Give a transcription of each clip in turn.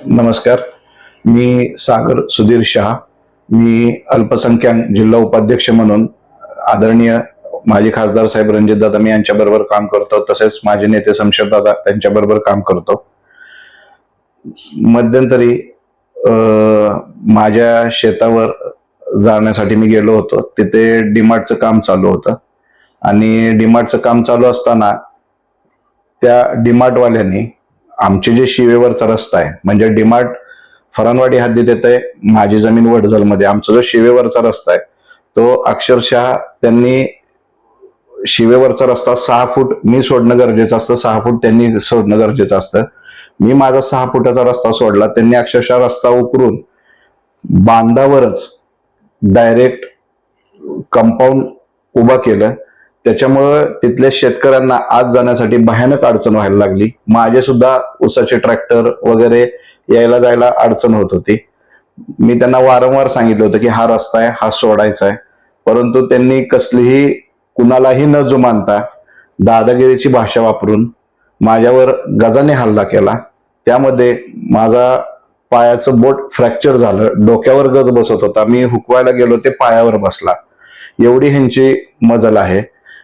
नमस्कार. मी सागर सुधीर शहा. मी अल्पसंख्याक जिल्हा उपाध्यक्ष म्हणून आदरणीय माजी खासदार साहेब रणजितदादा मी यांच्याबरोबर काम करतो. तसेच माझे नेते शमशेरदादा त्यांच्याबरोबर काम करतो. मध्यंतरी माझ्या शेतावर जाण्यासाठी मी गेलो होतो. तिथे डीमार्टचं काम चालू होतं आणि डीमार्टचं काम चालू असताना त्या डीमार्टवाल्यांनी आमचे जे शिवेवरचा रस्ता आहे, म्हणजे डीमार्ट फरानवाडी हद्दीत येत आहे, माझी जमीन वडजलमध्ये, आमचा जो शिवेवरचा रस्ता आहे तो अक्षरशः त्यांनी शिवेवरचा रस्ता 6 फूट मी सोडणं गरजेचं असतं, 6 फूट त्यांनी सोडणं गरजेचं असतं. मी माझा 6 फुटाचा रस्ता सोडला, त्यांनी अक्षरशः रस्ता उकरून बांधावरच डायरेक्ट कंपाऊंड उभा केलं. त्याच्यामुळं तिथल्या शेतकऱ्यांना आज जाण्यासाठी भयानक अडचण व्हायला लागली. माझे सुद्धा ऊसाचे ट्रॅक्टर वगैरे यायला जायला अडचण होत होती. मी त्यांना वारंवार सांगितलं होतं की हा रस्ता आहे, हा सोडायचा आहे, परंतु त्यांनी कसलीही कुणालाही न जुमानता दादागिरीची भाषा वापरून माझ्यावर गजाने हल्ला केला. त्यामध्ये माझा पायाचं बोट फ्रॅक्चर झालं, डोक्यावर गज बसत होता, मी हुकवायला गेलो ते पायावर बसला. एवढी ह्यांची मजल आहे.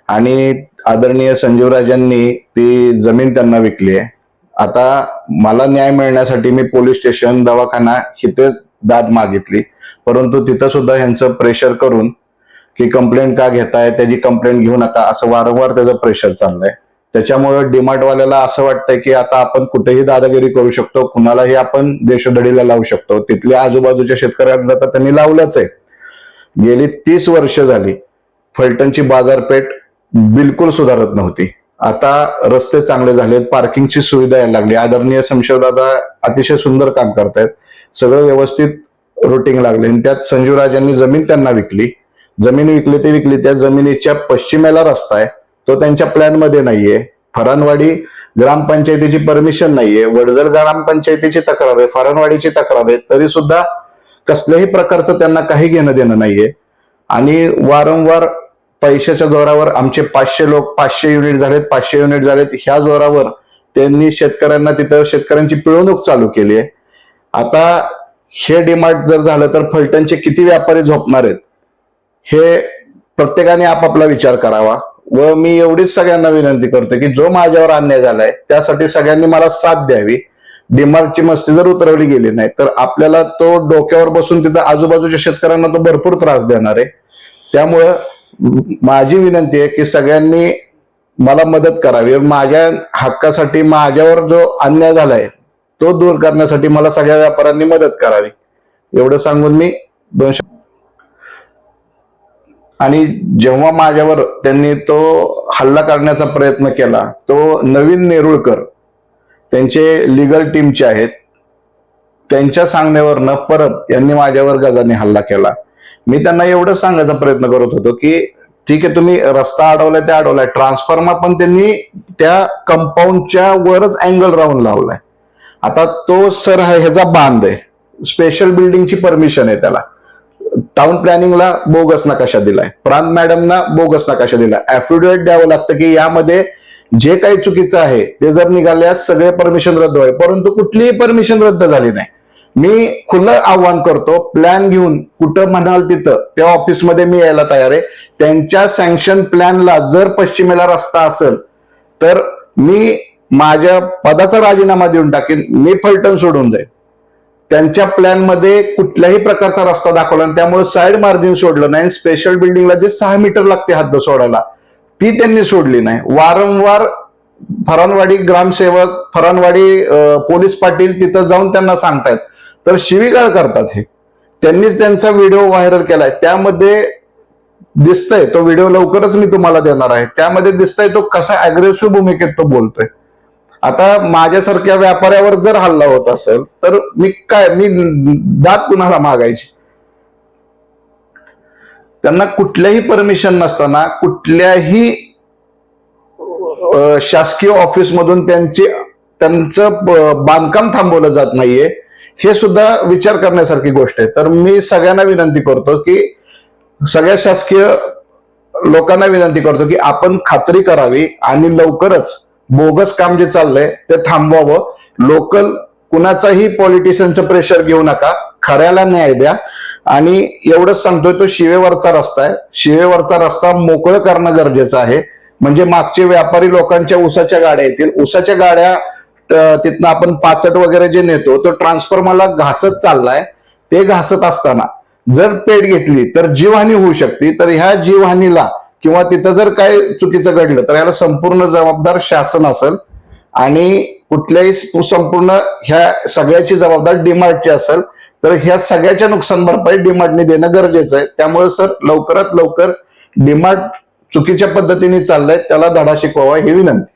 आणि आदरणीय संजीवराजांनी ती जमीन त्यांना विकली आहे. आता मला न्याय मिळण्यासाठी मी पोलीस स्टेशन, दवाखाना इथे दाद मागितली, परंतु तिथं सुद्धा ह्यांचं प्रेशर करून की कंप्लेंट का घेताय, त्याची कंप्लेंट घेऊ नका, असं वारंवार त्याचं प्रेशर चाललंय. त्याच्यामुळे डीमार्टवाल्याला असं वाटतंय की आता आपण कुठेही दादागिरी करू शकतो, कुणालाही आपण देशोधडीला लावू शकतो. तिथल्या आजूबाजूच्या शेतकऱ्यांना तर त्यांनी लावलंच आहे. गेली 30 वर्ष झाली फलटणची बाजारपेठ बिलकुल सुधारत नव्हती. आता रस्ते चांगले झालेत, पार्किंगची सुविधा यायला लागली. आदरणीय शमशेरदादा अतिशय सुंदर काम करतायत, सगळं व्यवस्थित रुटीन लागले. त्यात संजीवराजांनी जमीन त्यांना विकली. जमीन विकली ते विकली, त्या जमिनीच्या पश्चिमेला रस्ता आहे, तो त्यांच्या प्लॅन मध्ये नाहीये. फरानवाडी ग्रामपंचायतीची परमिशन नाहीये, वडजल ग्रामपंचायतीची तक्रार आहे, फरानवाडीची तक्रार आहे, तरी सुद्धा कसल्याही प्रकारचं त्यांना काही घेणं देणं नाहीये. आणि वारंवार पैशाच्या जोरावर आमचे 500 लोक 500 युनिट झालेत, 500 युनिट झालेत, ह्या जोरावर त्यांनी शेतकऱ्यांना तिथं शेतकऱ्यांची पिळवणूक चालू केली आहे. आता हे डीमार्ट जर झालं तर फलटणचे किती व्यापारी झोपणार आहेत हे प्रत्येकाने आपापला विचार करावा. व मी एवढीच सगळ्यांना विनंती करतो की जो माझ्यावर अन्याय झालाय त्यासाठी सगळ्यांनी मला साथ द्यावी. डीमार्टची मस्ती जर उतरवली गेली नाही तर आपल्याला तो डोक्यावर बसून तिथं आजूबाजूच्या शेतकऱ्यांना तो भरपूर त्रास देणार आहे. त्यामुळं माझी विनंती आहे की सगळ्यांनी मला मदत करावी. माझ्या हक्कासाठी माझ्यावर जो अन्याय झालाय तो दूर करण्यासाठी मला सगळ्या व्यापाऱ्यांनी मदत करावी, एवढं सांगून मी 2 आणि जेव्हा माझ्यावर त्यांनी तो हल्ला करण्याचा प्रयत्न केला, तो नवीन नेरुळकर त्यांचे लीगल टीमचे आहेत, त्यांच्या सांगण्यावरनं परत यांनी माझ्यावर गजाने हल्ला केला. मी त्यांना एवढं सांगायचा प्रयत्न करत होतो की ठीक आहे, तुम्ही रस्ता अडवलाय ते अडवलाय, ट्रान्सफॉर्मर पण त्यांनी त्या कंपाऊंडच्या वरच अँगल राहून लावलाय. आता तो सर ह्याचा बांध आहे, स्पेशल बिल्डिंगची परमिशन आहे त्याला, टाउन प्लॅनिंगला बोगस नकाशा दिलाय, प्रांत मॅडमना बोगस नकाशा दिलाय, ऍफिडेव्हिट द्यावं लागतं की यामध्ये जे काही चुकीचं आहे ते जर निघाल्यास सगळे परमिशन रद्द व्हावे, परंतु कुठलीही परमिशन रद्द झाली नाही. मी खुलं आव्हान करतो, प्लॅन घेऊन कुठं म्हणाल तिथं त्या ऑफिसमध्ये मी यायला तयार आहे. त्यांच्या सँक्शन प्लॅनला जर पश्चिमेला रस्ता असेल तर मी माझ्या पदाचा राजीनामा देऊन टाकेन, मी फलटण सोडून जाईल. त्यांच्या प्लॅन मध्ये कुठल्याही प्रकारचा रस्ता दाखवला आणि त्यामुळे साईड मार्जिन सोडलं नाही. स्पेशल बिल्डिंगला जे 6 मीटर लागते हद्द सोडायला ती त्यांनी सोडली नाही. वारंवार फरानवाडी ग्रामसेवक, फरानवाडी पोलीस पाटील तिथं जाऊन त्यांना सांगतायत, तर शिवीगाळ करतात. हे त्यांनीच त्यांचा व्हिडिओ व्हायरल केलाय, त्यामध्ये दिसतंय, तो व्हिडिओ लवकरच मी तुम्हाला देणार आहे, त्यामध्ये दिसतंय तो कसा अग्रेसिव्ह भूमिकेत तो बोलतोय. आता माझ्यासारख्या व्यापाऱ्यावर जर हल्ला होत असेल तर मी दाद कुणाला मागायची. त्यांना कुठल्याही परमिशन नसताना कुठल्याही शासकीय ऑफिस मधून त्यांचं बांधकाम थांबवलं जात नाहीये, हे सुद्धा विचार करण्यासारखी गोष्ट आहे. तर मी सगळ्यांना विनंती करतो की सगळ्या शासकीय लोकांना विनंती करतो की आपण खात्री करावी आणि लवकरच बोगस काम जे चाललंय ते थांबवावं. लोकल कुणाचाही पॉलिटिशियनचं प्रेशर घेऊ नका, खऱ्याला न्याय द्या. आणि एवढंच सांगतोय, तो शिवेवरचा रस्ता आहे, शिवेवरचा रस्ता मोकळं करणं गरजेचं आहे. म्हणजे मागचे व्यापारी लोकांच्या ऊसाच्या गाड्या येतील, ऊसाच्या गाड्या तिथनं आपण पाचट वगैरे जे नेतो तो ट्रान्सफॉर्मरला घासत चाललाय. ते घासत असताना जर पेट घेतली तर जीवहानी होऊ शकते. तर ह्या जीवहानीला किंवा तिथं जर काय चुकीचं घडलं तर याला संपूर्ण जबाबदार शासन असेल आणि कुठल्याही संपूर्ण ह्या सगळ्याची जबाबदार डीमार्टची असेल. तर ह्या सगळ्याच्या नुकसान भरपाई डीमार्टने देणं गरजेचं आहे. त्यामुळे सर लवकरात लवकर डीमार्ट चुकीच्या पद्धतीने चाललंय त्याला धडा शिकवावा ही विनंती.